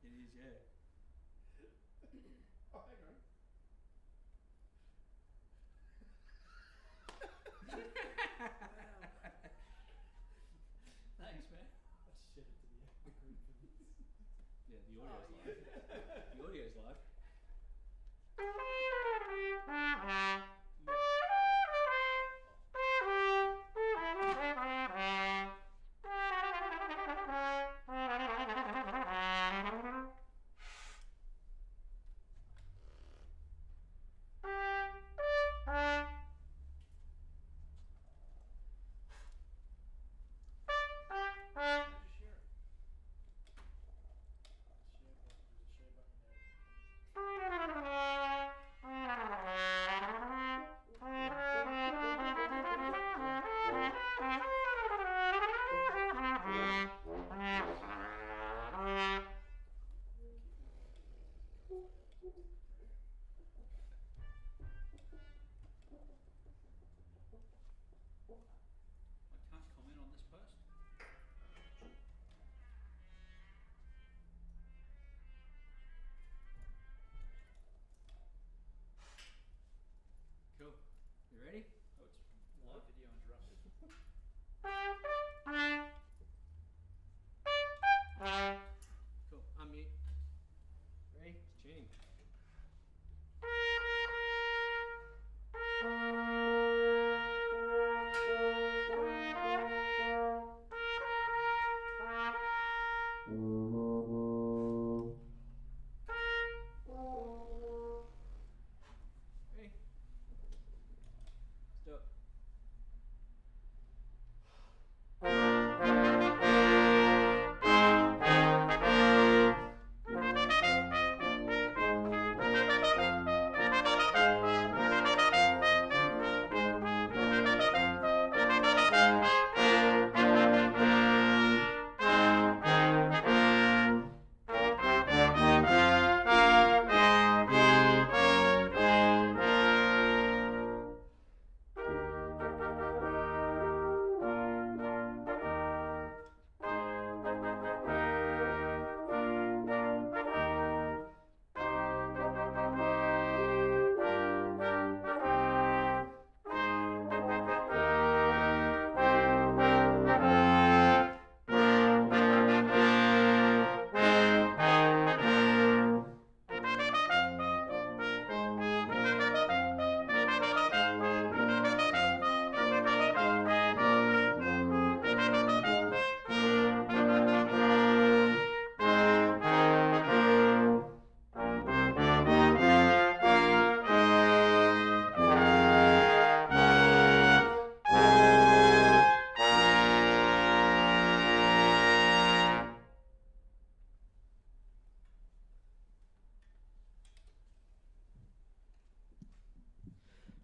It is, yeah. Oh, hang on. Thanks, man. I shed it to the group for this. Yeah, the audio's live. The audio's live. I can't comment on this post. Cool. You ready? Oh, it's live video interrupted. Cool. Unmute. Ready? It's tuning. Ready? Let's do it.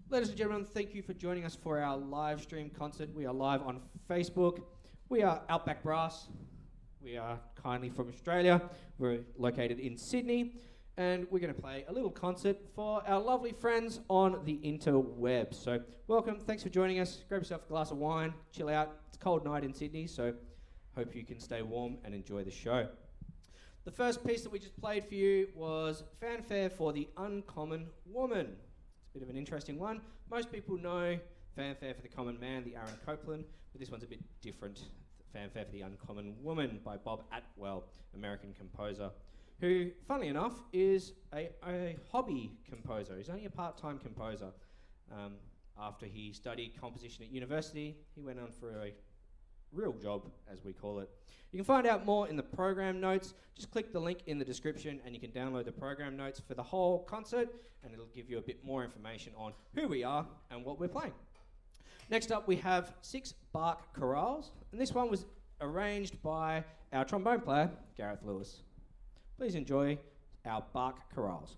Ladies and gentlemen, thank you for joining us for our live stream concert. We are live on Facebook. We are Outback Brass. We are kindly from Australia. We're located in Sydney. And we're going to play a little concert for our lovely friends on the interwebs. So welcome, thanks for joining us. Grab yourself a glass of wine, chill out. It's a cold night in Sydney, so hope you can stay warm and enjoy the show. The first piece that we just played for you was Fanfare for the Uncommon Woman. Bit of an interesting one. Most people know Fanfare for the Common Man, the Aaron Copland, but this one's a bit different. Fanfare for the Uncommon Woman by Bob Atwell, American composer, who, funnily enough, is a hobby composer. He's only a part-time composer. After he studied composition at university, he went on for a real job, as we call it. You can find out more in the program notes. Just click the link in the description and you can download the program notes for the whole concert, and it'll give you a bit more information on who we are and what we're playing. Next up, we have 6 Bach Chorales, and this one was arranged by our trombone player, Gareth Lewis. Please enjoy our Bach Chorales.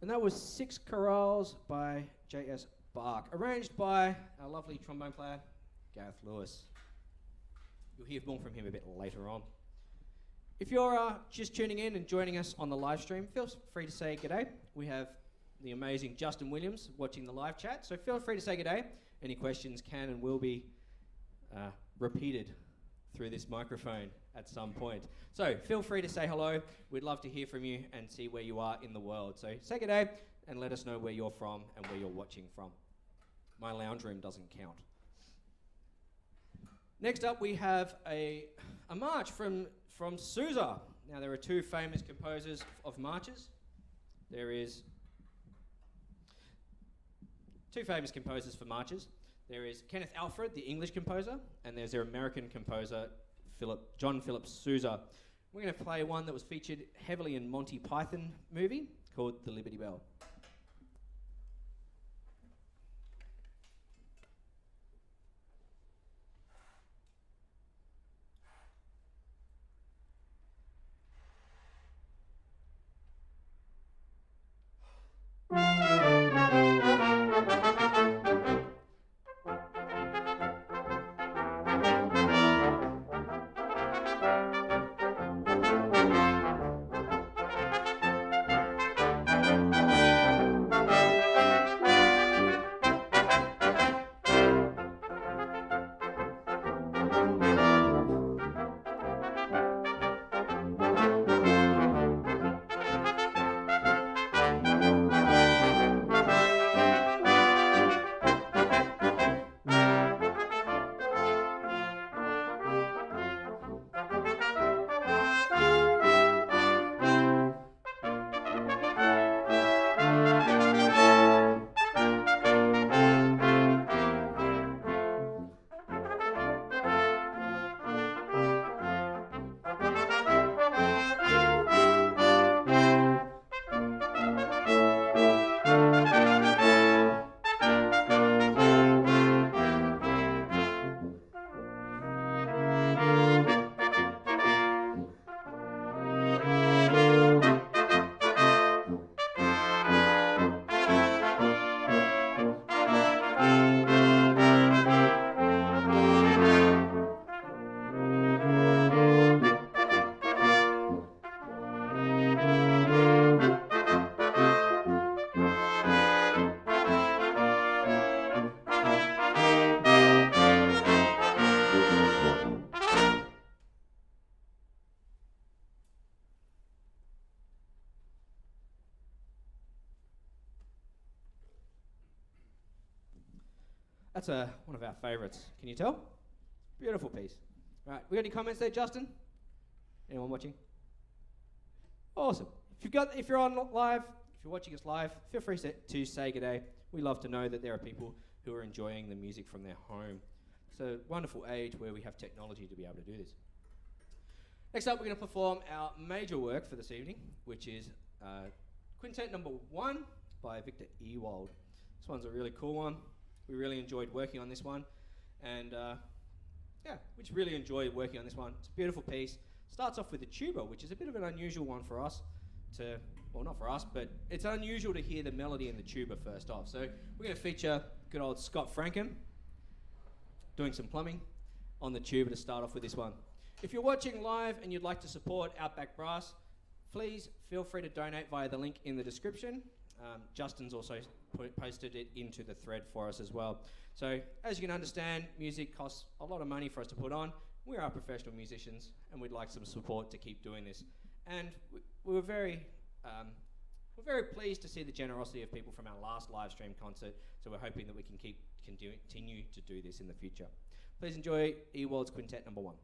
And that was 6 chorales by J.S. Bach, arranged by our lovely trombone player, Gareth Lewis. You'll hear more from him a bit later on. If you're just tuning in and joining us on the live stream, feel free to say g'day. We have the amazing Justin Williams watching the live chat, so feel free to say g'day. Any questions can and will be repeated through this microphone at some point. So feel free to say hello. We'd love to hear from you and see where you are in the world. So say g'day and let us know where you're from and where you're watching from. My lounge room doesn't count. Next up, we have a march from Sousa. Now, there are 2 famous composers of marches. There is 2 famous composers for marches. There is Kenneth Alfred, the English composer, and there's their American composer, John Philip Sousa. We're going to play one that was featured heavily in Monty Python movie called The Liberty Bell. That's one of our favourites. Can you tell? Beautiful piece. Right, we got any comments there, Justin? Anyone watching? Awesome. If you're on live, if you're watching us live, feel free to say g'day. We love to know that there are people who are enjoying the music from their home. It's a wonderful age where we have technology to be able to do this. Next up, we're going to perform our major work for this evening, which is Quintet number 1 by Victor Ewald. This one's a really cool one. We really enjoyed working on this one, and we just really enjoyed working on this one. It's a beautiful piece. Starts off with the tuba, which is a bit of an unusual one for us well, not for us, but it's unusual to hear the melody in the tuba first off. So we're going to feature good old Scott Frankcombe doing some plumbing on the tuba to start off with this one. If you're watching live and you'd like to support Outback Brass, please feel free to donate via the link in the description. Justin's also posted it into the thread for us as well. So as you can understand, music costs a lot of money for us to put on. We are professional musicians and we'd like some support to keep doing this. And we're very pleased to see the generosity of people from our last live stream concert, so we're hoping that we can continue to do this in the future. Please enjoy Ewald's Quintet number 1.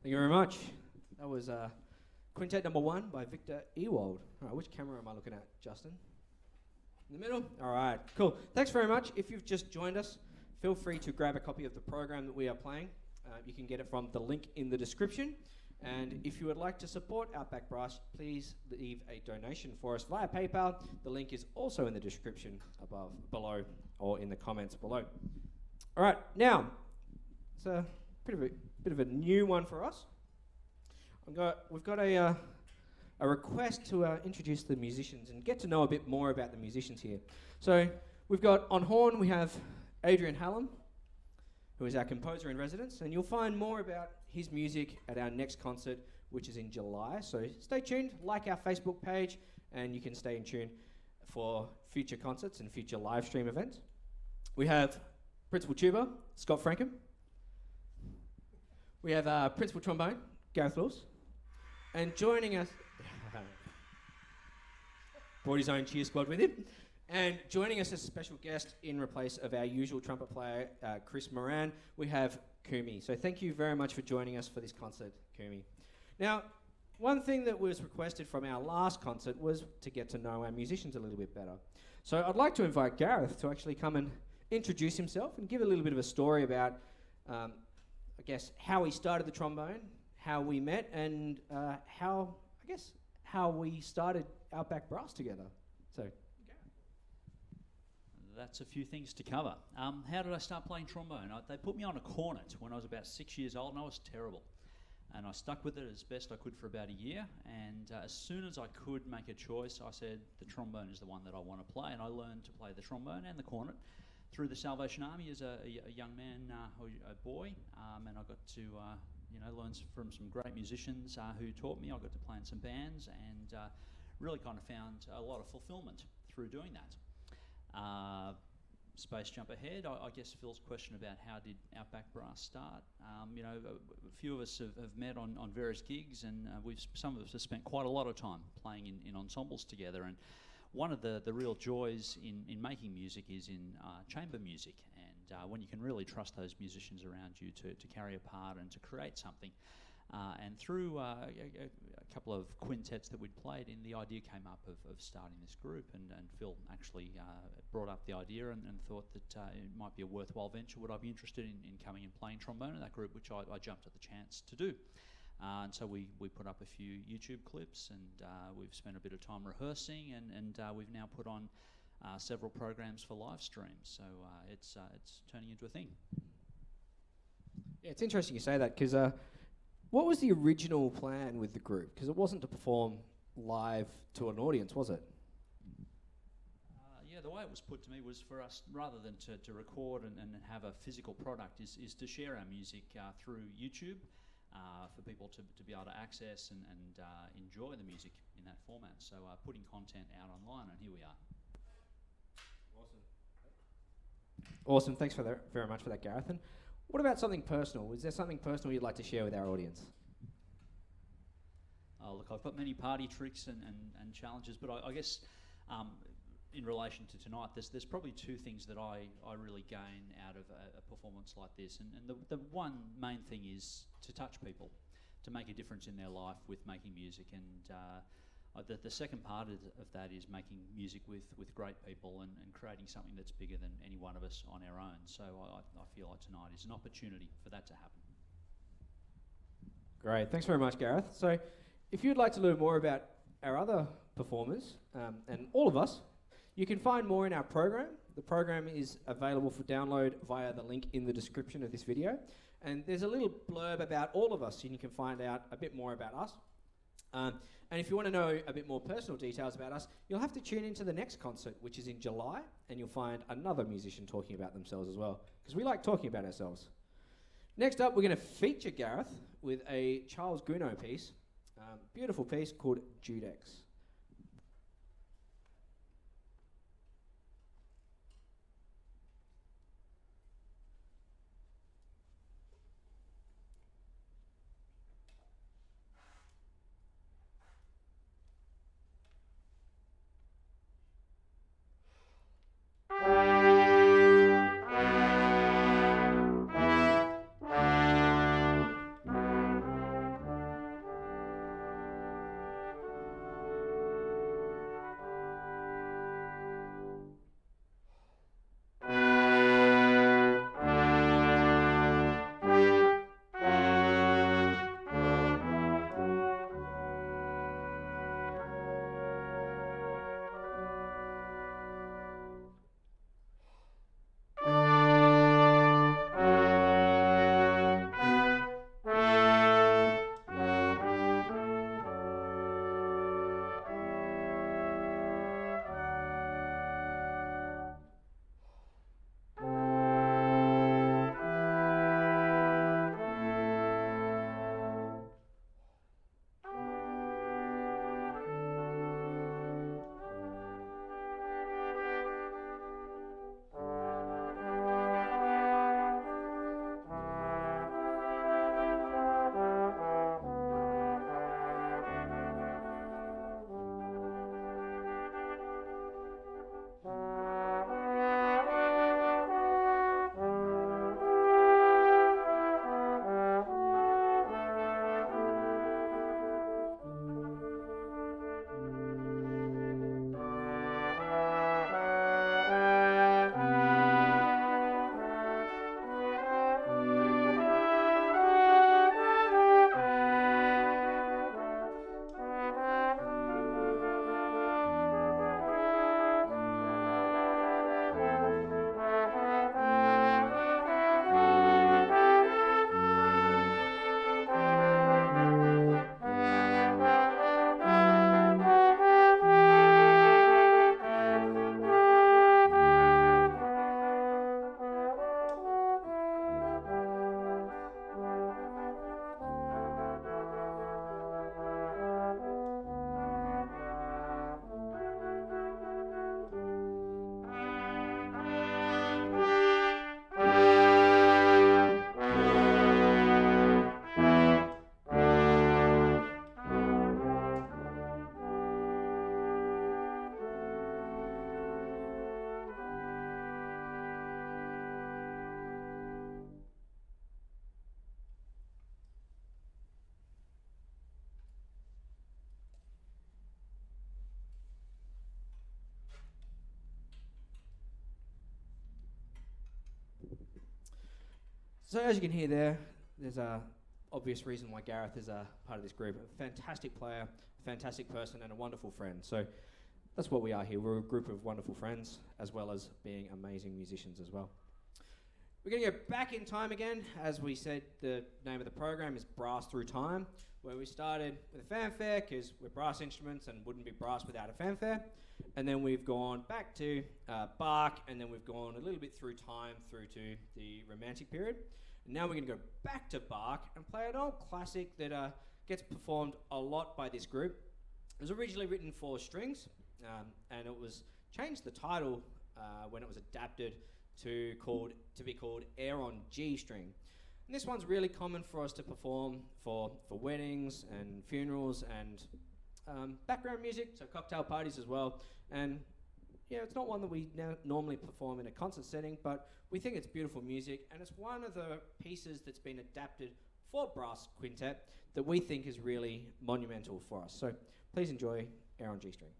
Thank you very much. That was Quintet number 1 by Victor Ewald. All right, which camera am I looking at, Justin? In the middle? All right, cool. Thanks very much. If you've just joined us, feel free to grab a copy of the program that we are playing. You can get it from the link in the description. And if you would like to support Outback Brass, please leave a donation for us via PayPal. The link is also in the description below, or in the comments below. All right, now, it's a bit of a new one for us. We've got a request to introduce the musicians and get to know a bit more about the musicians here. So we've got on horn, we have Adrian Hallam, who is our composer in residence, and you'll find more about his music at our next concert, which is in July. So stay tuned, like our Facebook page, and you can stay in tune for future concerts and future live stream events. We have Principal Tuba, Scott Frankcombe. We have Principal Trombone, Gareth. And joining us, brought his own cheer squad with him, and joining us as a special guest in replace of our usual trumpet player, Chris Moran, we have Koomi. So thank you very much for joining us for this concert, Koomi. Now, one thing that was requested from our last concert was to get to know our musicians a little bit better. So I'd like to invite Gareth to actually come and introduce himself and give a little bit of a story about, I guess, how he started the trombone, how we met, and how we started Outback Brass together. So, that's a few things to cover. How did I start playing trombone? They put me on a cornet when I was about 6 years old, and I was terrible. And I stuck with it as best I could for about a year, and as soon as I could make a choice, I said the trombone is the one that I want to play, and I learned to play the trombone and the cornet through the Salvation Army as a young man, a boy, and I got to learn from some great musicians who taught me. I got to play in some bands and really kind of found a lot of fulfillment through doing that. Space jump ahead, I guess Phil's question about how did Outback Brass start. A few of us have met on various gigs, and some of us have spent quite a lot of time playing in ensembles together. And one of the real joys in making music is in chamber music, and when you can really trust those musicians around you to carry a part and to create something. And through a couple of quintets that we'd played in, the idea came up of starting this group, and Phill actually brought up the idea and thought that it might be a worthwhile venture. Would I be interested in coming and playing trombone in that group, which I jumped at the chance to do. And so we put up a few YouTube clips, and we've spent a bit of time rehearsing, and we've now put on several programs for live streams. So it's turning into a thing. Yeah, it's interesting you say that, because what was the original plan with the group? Because it wasn't to perform live to an audience, was it? Yeah, the way it was put to me was for us, rather than to record and have a physical product, is to share our music through YouTube for people to be able to access and enjoy the music in that format. So putting content out online, and here we are. Awesome. Thanks very much for that, Gareth. And what about something personal? Is there something personal you'd like to share with our audience? Look, I've got many party tricks and challenges, but I guess in relation to tonight, there's probably two things that I really gain out of a performance like this. And the one main thing is to touch people, to make a difference in their life with making music. And the second part of that is making music with great people and creating something that's bigger than any one of us on our own. So I feel like tonight is an opportunity for that to happen. Great. Thanks very much, Gareth. So if you'd like to learn more about our other performers and all of us, you can find more in our program. The program is available for download via the link in the description of this video. And there's a little blurb about all of us, and you can find out a bit more about us. And if you want to know a bit more personal details about us, you'll have to tune into the next concert, which is in July, and you'll find another musician talking about themselves as well, because we like talking about ourselves. Next up, we're going to feature Gareth with a Charles Gounod piece, beautiful piece called Judex. So as you can hear there, there's a obvious reason why Gareth is a part of this group. A fantastic player, a fantastic person, and a wonderful friend. So that's what we are here. We're a group of wonderful friends, as well as being amazing musicians as well. We're going to go back in time again. As we said, the name of the program is Brass Through Time, where we started with a fanfare, because we're brass instruments and wouldn't be brass without a fanfare. And then we've gone back to Bach, and then we've gone a little bit through time, through to the Romantic period. And now we're going to go back to Bach and play an old classic that gets performed a lot by this group. It was originally written for strings, and it was changed the title when it was adapted to be called Air on G String. And this one's really common for us to perform for weddings and funerals and background music, so cocktail parties as well. And yeah, it's not one that we normally perform in a concert setting, but we think it's beautiful music, and it's one of the pieces that's been adapted for brass quintet that we think is really monumental for us. So please enjoy Air on G String.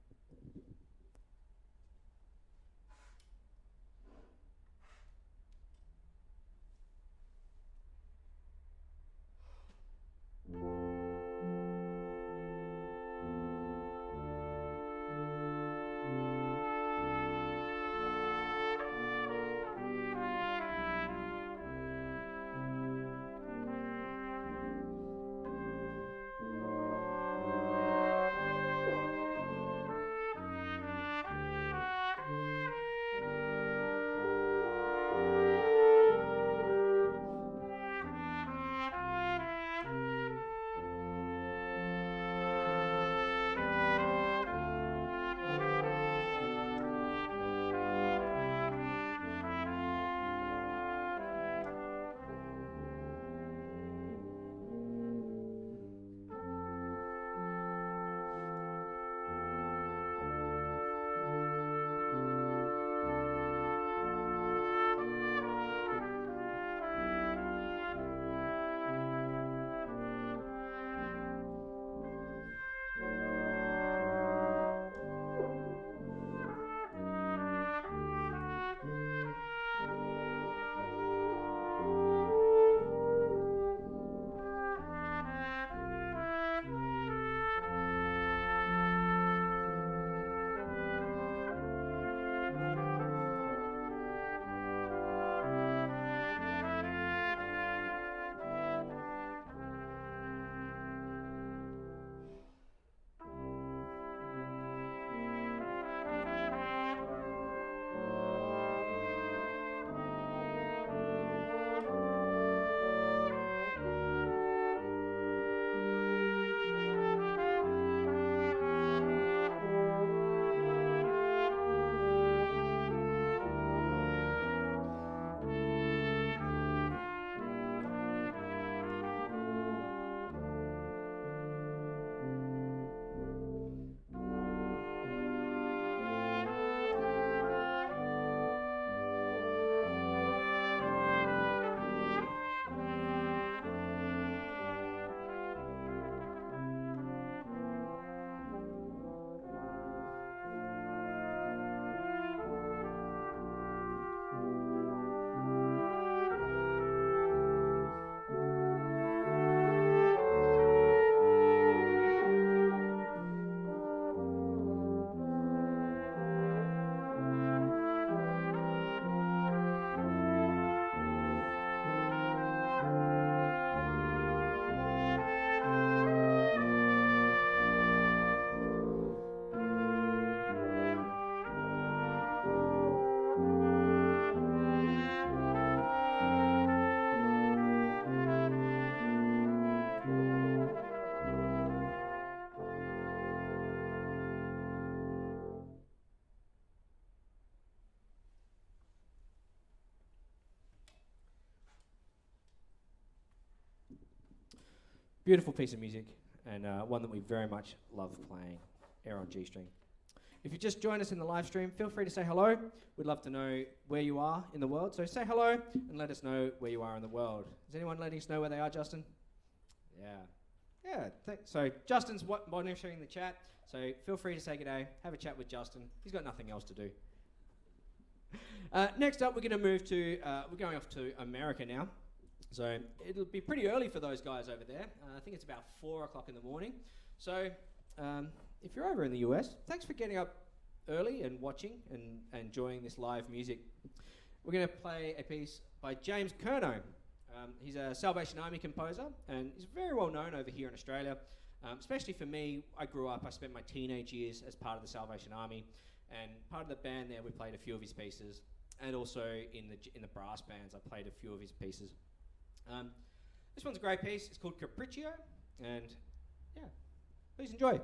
Beautiful piece of music, and one that we very much love playing, Air on G String. If you just joined us in the live stream, feel free to say hello. We'd love to know where you are in the world. So say hello and let us know where you are in the world. Is anyone letting us know where they are, Justin? Yeah. So Justin's monitoring the chat, so feel free to say g'day, have a chat with Justin. He's got nothing else to do. Next up, we're going to move to, we're going off to America now. So it'll be pretty early for those guys over there. I think it's about 4 o'clock in the morning. So if you're over in the US, thanks for getting up early and watching and enjoying this live music. We're going to play a piece by James Kerno. He's a Salvation Army composer, and he's very well known over here in Australia. Especially for me, I spent my teenage years as part of the Salvation Army, and part of the band there, we played a few of his pieces, and also in the brass bands, I played a few of his pieces. This one's a great piece. It's called Capriccio, and yeah, please enjoy.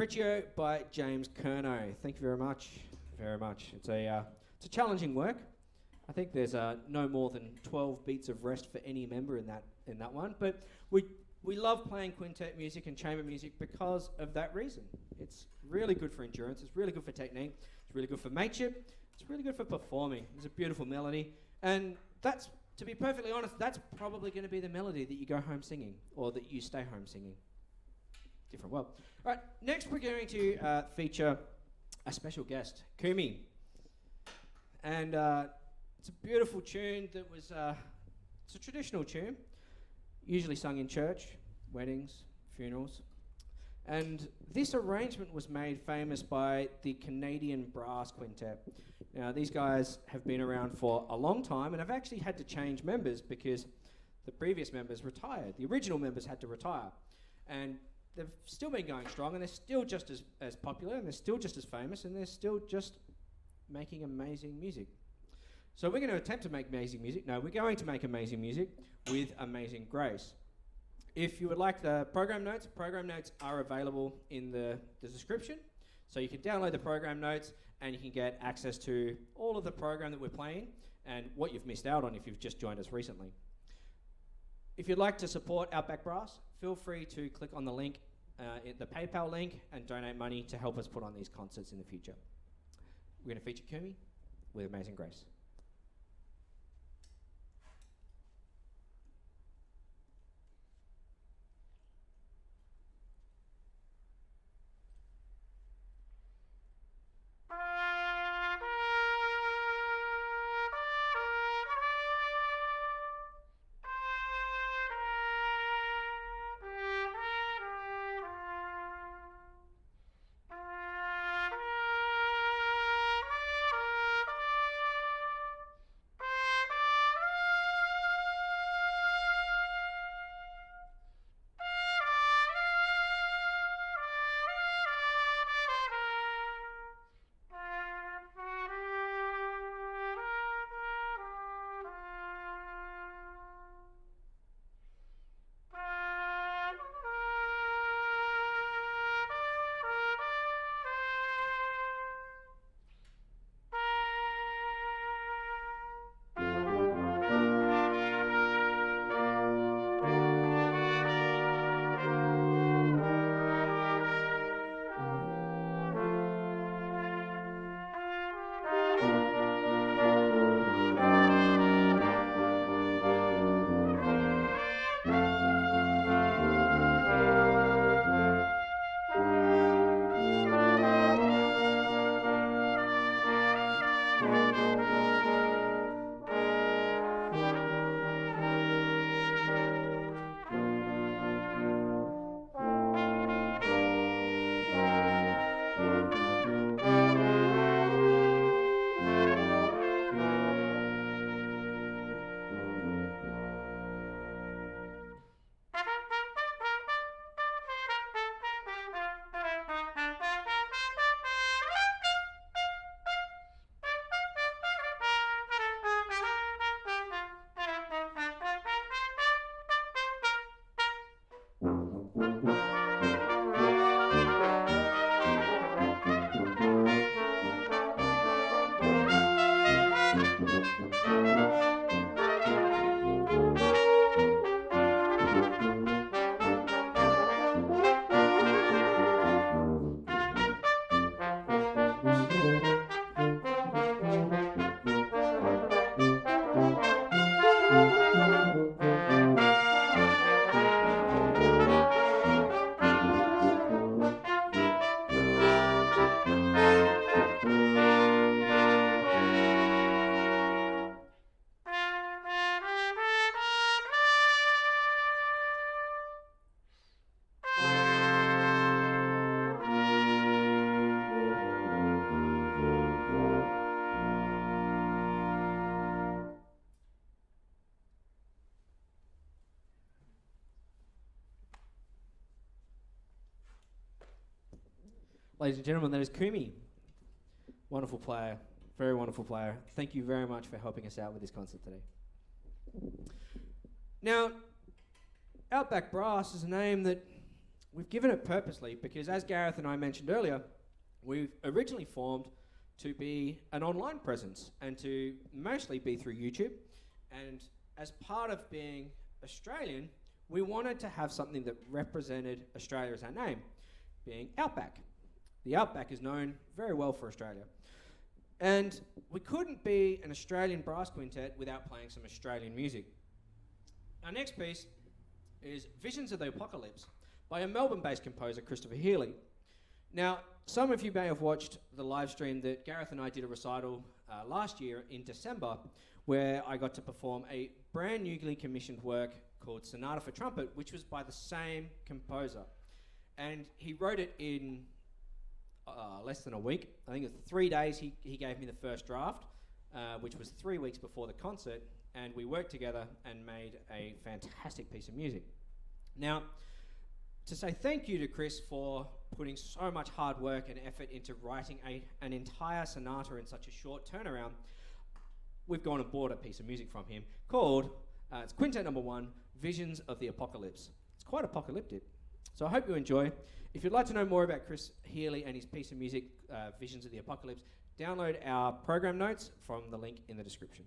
Capriccio by James Curnow. Thank you very much. Very much. It's a challenging work. I think there's no more than 12 beats of rest for any member in that one. But we love playing quintet music and chamber music because of that reason. It's really good for endurance. It's really good for technique. It's really good for mateship. It's really good for performing. It's a beautiful melody. And that's, to be perfectly honest, that's probably going to be the melody that you go home singing or that you stay home singing. Different world. All right, next we're going to feature a special guest, Koomi. And it's a beautiful tune that was, it's a traditional tune, usually sung in church, weddings, funerals. And this arrangement was made famous by the Canadian Brass Quintet. Now, these guys have been around for a long time and have actually had to change members because the previous members retired. The original members had to retire. And they've still been going strong, and they're still just as popular, and they're still just as famous, and they're still just making amazing music. So we're going to attempt to make amazing music. No, we're going to make amazing music with amazing grace. If you would like the program notes are available in the description. So you can download the program notes, and you can get access to all of the program that we're playing and what you've missed out on if you've just joined us recently. If you'd like to support Outback Brass, feel free to click on the link, the PayPal link, and donate money to help us put on these concerts in the future. We're going to feature Koomi with Amazing Grace. Ladies and gentlemen, that is Koomi. Wonderful player, very wonderful player. Thank you very much for helping us out with this concert today. Now, Outback Brass is a name that we've given it purposely because, as Gareth and I mentioned earlier, we've originally formed to be an online presence and to mostly be through YouTube. And as part of being Australian, we wanted to have something that represented Australia as our name, being Outback. The Outback is known very well for Australia. And we couldn't be an Australian brass quintet without playing some Australian music. Our next piece is Visions of the Apocalypse by a Melbourne-based composer, Christopher Healy. Now, some of you may have watched the live stream that Gareth and I did a recital last year in December, where I got to perform a brand newly commissioned work called Sonata for Trumpet, which was by the same composer. And he wrote it in less than a week. I think it was 3 days he gave me the first draft, which was 3 weeks before the concert, and we worked together and made a fantastic piece of music. Now, to say thank you to Chris for putting so much hard work and effort into writing an entire sonata in such a short turnaround, we've gone and bought a piece of music from him called, it's Quintet number 1, Visions of the Apocalypse. It's quite apocalyptic. So I hope you enjoy. If you'd like to know more about Chris Healy and his piece of music, Visions of the Apocalypse, download our program notes from the link in the description.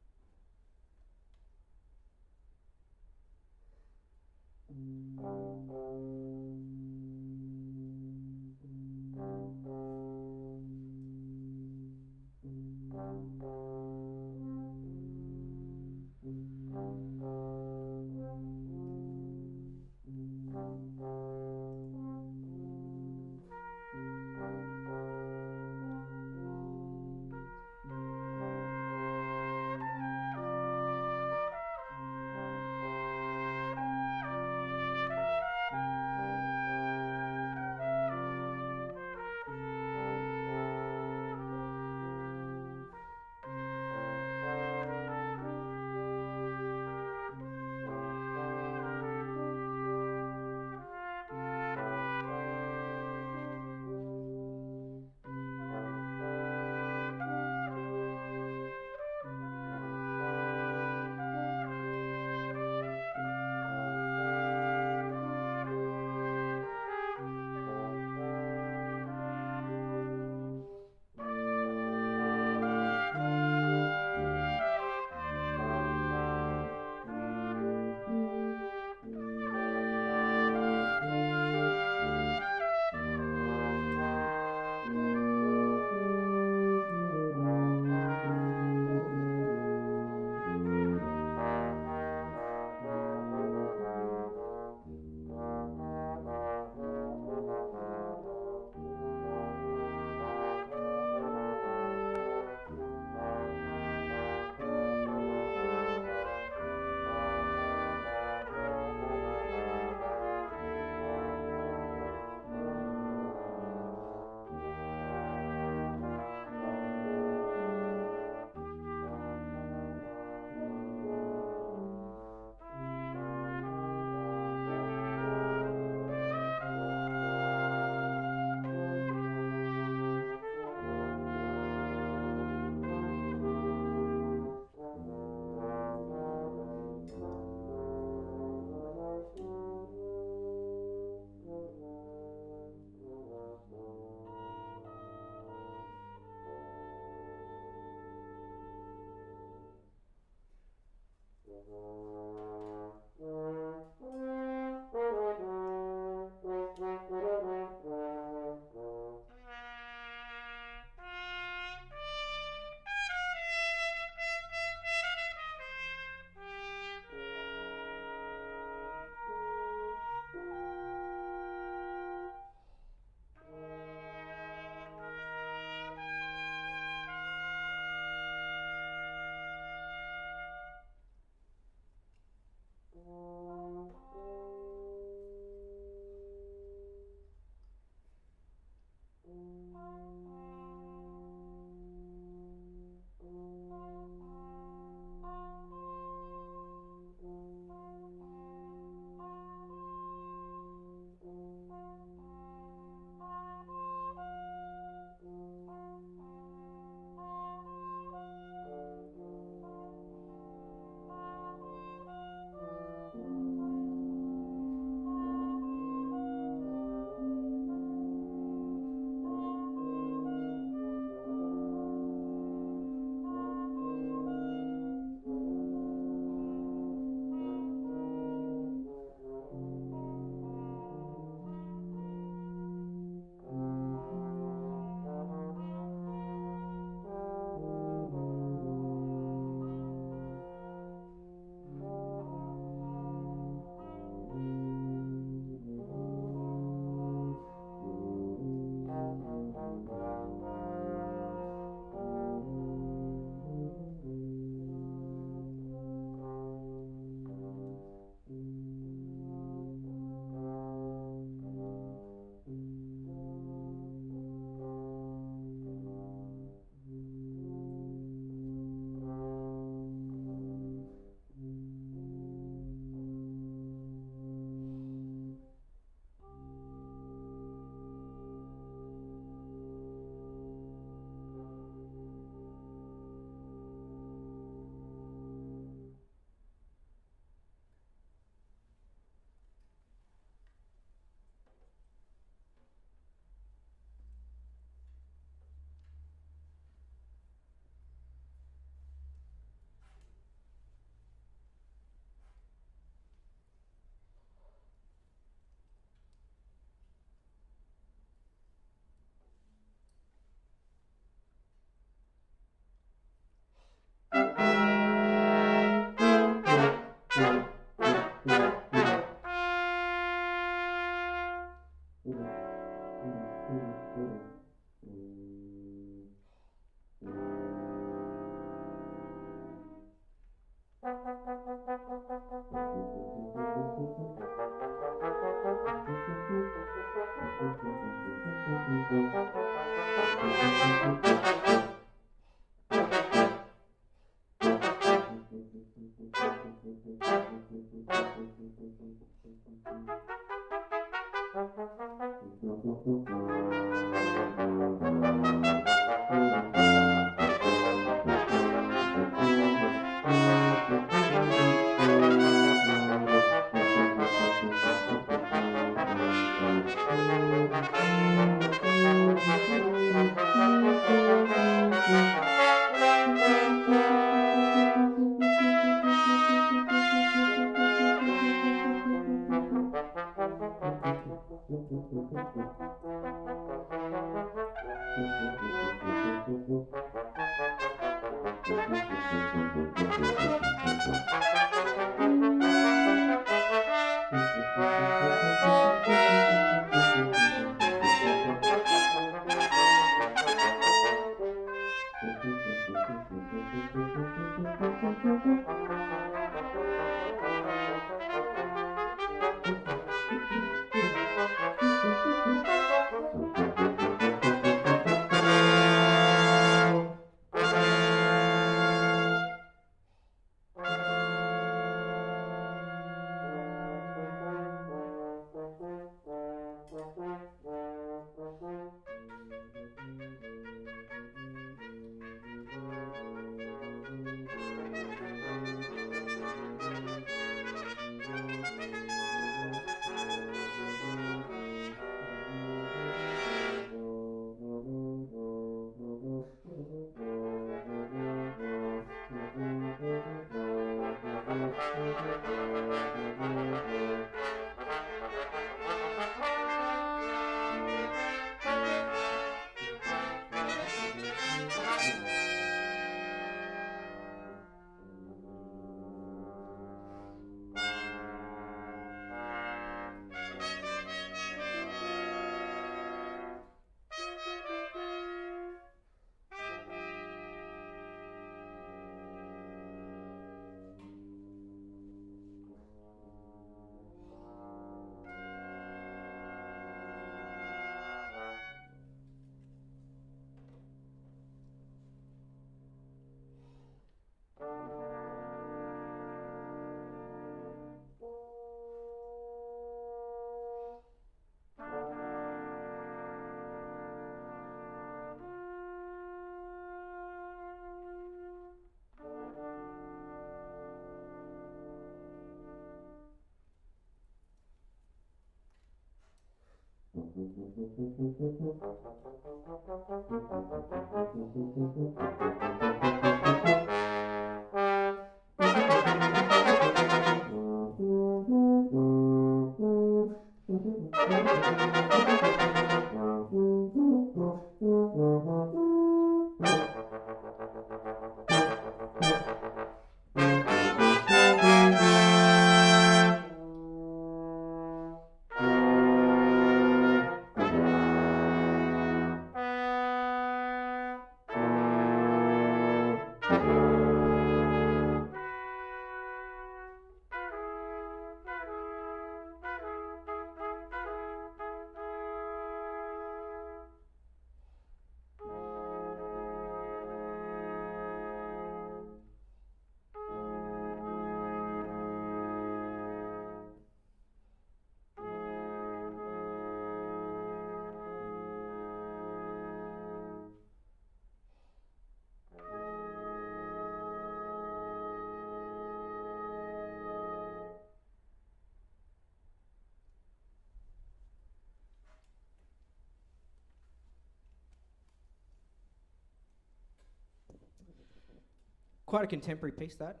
Quite a contemporary piece, that.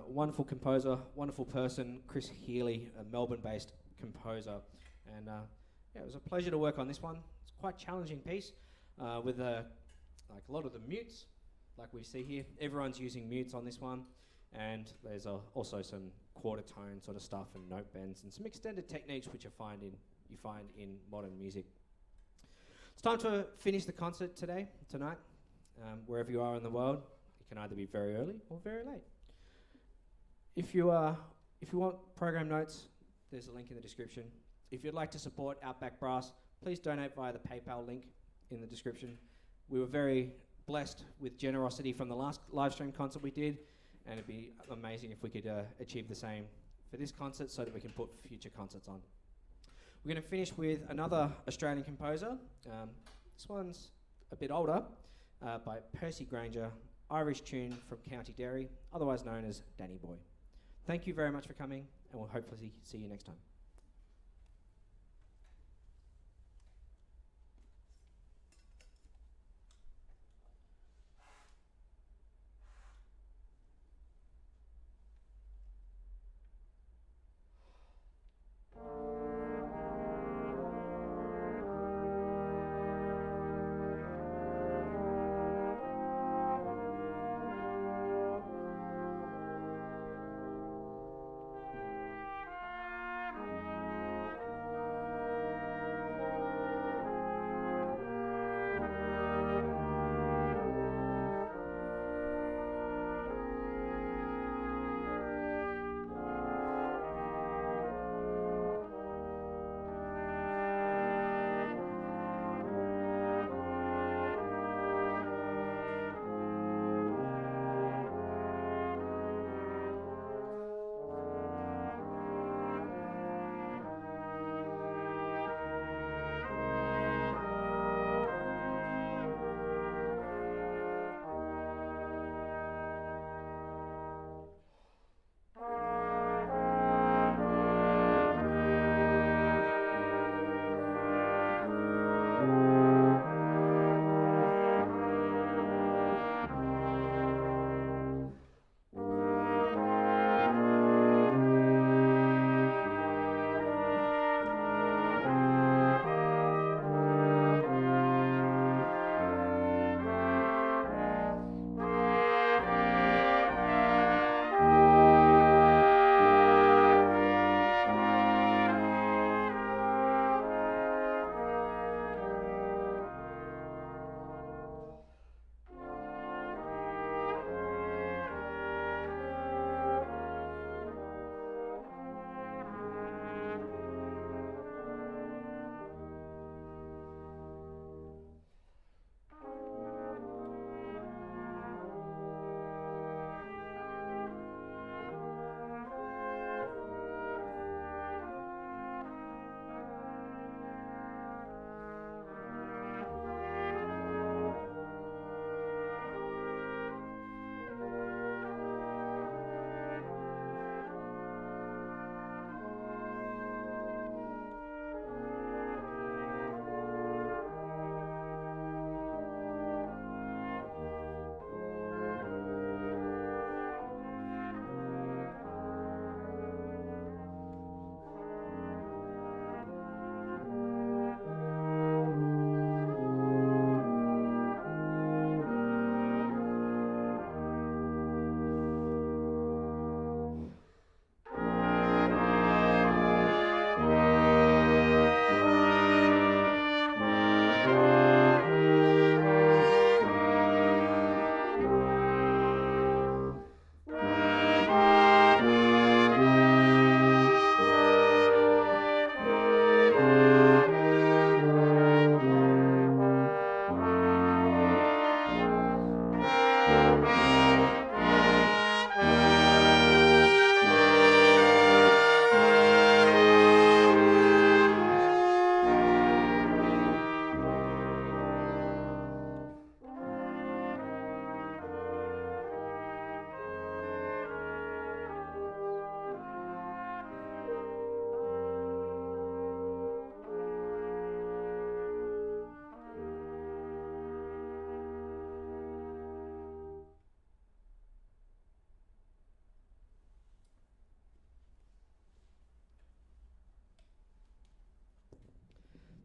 Wonderful composer, wonderful person, Chris Healy, a Melbourne-based composer. And yeah, it was a pleasure to work on this one. It's quite a challenging piece with like a lot of the mutes, like we see here. Everyone's using mutes on this one. And there's also some quarter tone sort of stuff and note bends and some extended techniques which you find in modern music. time to finish the concert tonight. Wherever you are in the world, it can either be very early or very late. If you want program notes, there's a link in the description. If you'd like to support Outback Brass, please donate via the PayPal link in the description. We were very blessed with generosity from the last live stream concert we did, and it'd be amazing if we could achieve the same for this concert so that we can put future concerts on. We're going to finish with another Australian composer. This one's a bit older, by Percy Granger, Irish tune from County Derry, otherwise known as Danny Boy. Thank you very much for coming, and we'll hopefully see you next time.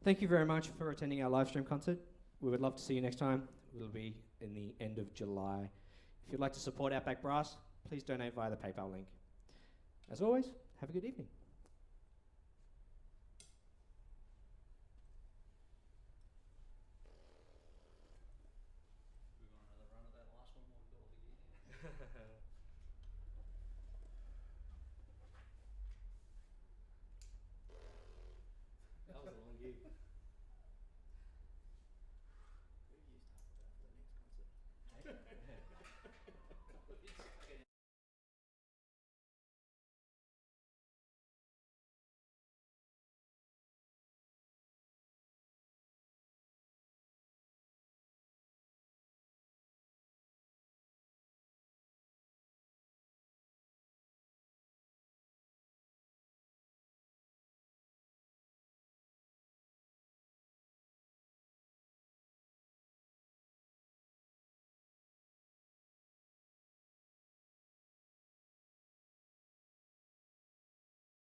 Thank you very much for attending our live stream concert. We would love to see you next time. It'll be in the end of July. If you'd like to support Outback Brass, please donate via the PayPal link. As always, have a good evening.